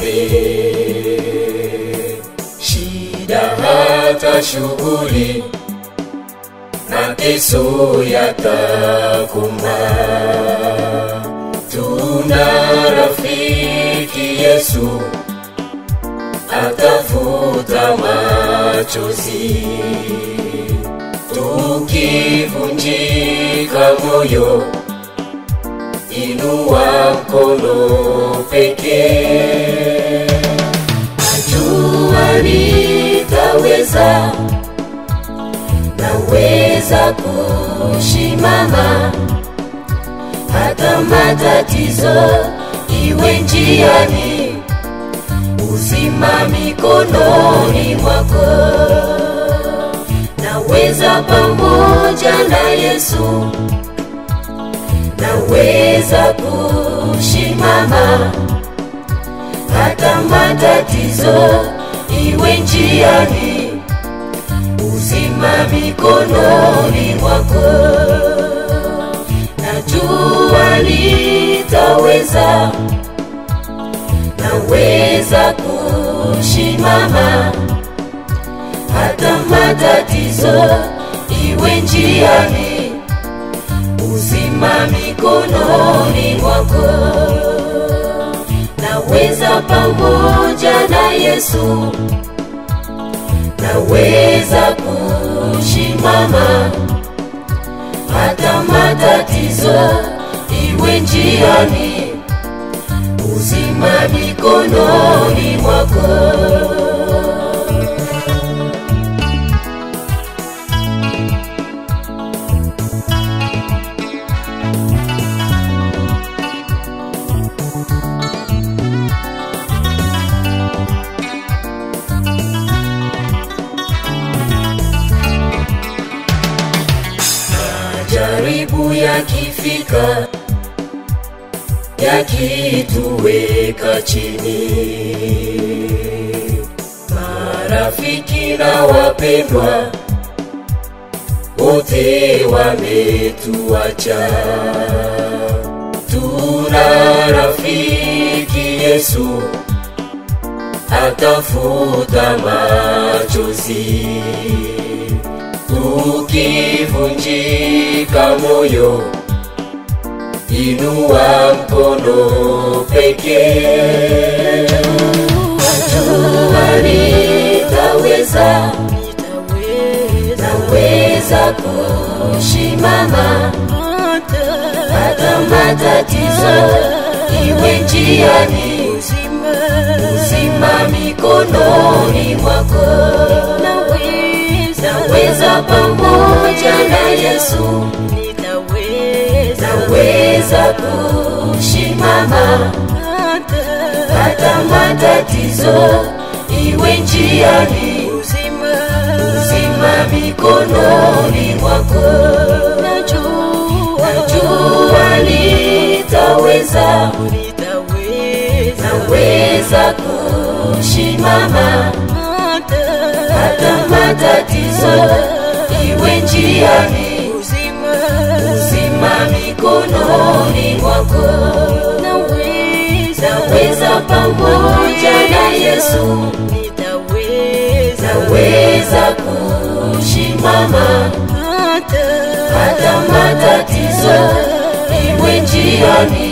yote, shida hata shughuli, mateso yatakoma. Tuna rafiki Yesu, atafuta machozi. Tukivunjika moyo, inua mkono pekee. Najua nitaweza, naweza kusimama, hata matatizo iwe njiani, uzima mikononi mwako. Naweza pamoja na Yesu, naweza kusimama, hata matatizo iwe njiani, uzima mikononi mwako. Najua nitaweza, naweza kusimama, hata matatizo iwe njiani, uzima mikononi mwako. Naweza pamoja na Yesu, naweza kusimama, hata matatizo iwe njiani, uzima mikononi mwako. Majaribu yakifika, yakituweka chini, marafiki na wapendwa wote wametuacha. Tuna rafiki Yesu, atafuta machozi. Ukivunjika moyo, inua mkono pekee. Najua nitaweza, naweza kusimama, hata matatizo iwe njiani, uzima mikononi mwako. Naweza pamoja na Yesu, naweza kusimama, hata matatizo iwe njiani, uzima mikononi mwako. Najua nitaweza, naweza kusimama, hata matatizo iwe njiani, uzima mikononi mwako. Naweza pamoja na Yesu, naweza kusimama, hata matatizo iwe njiani,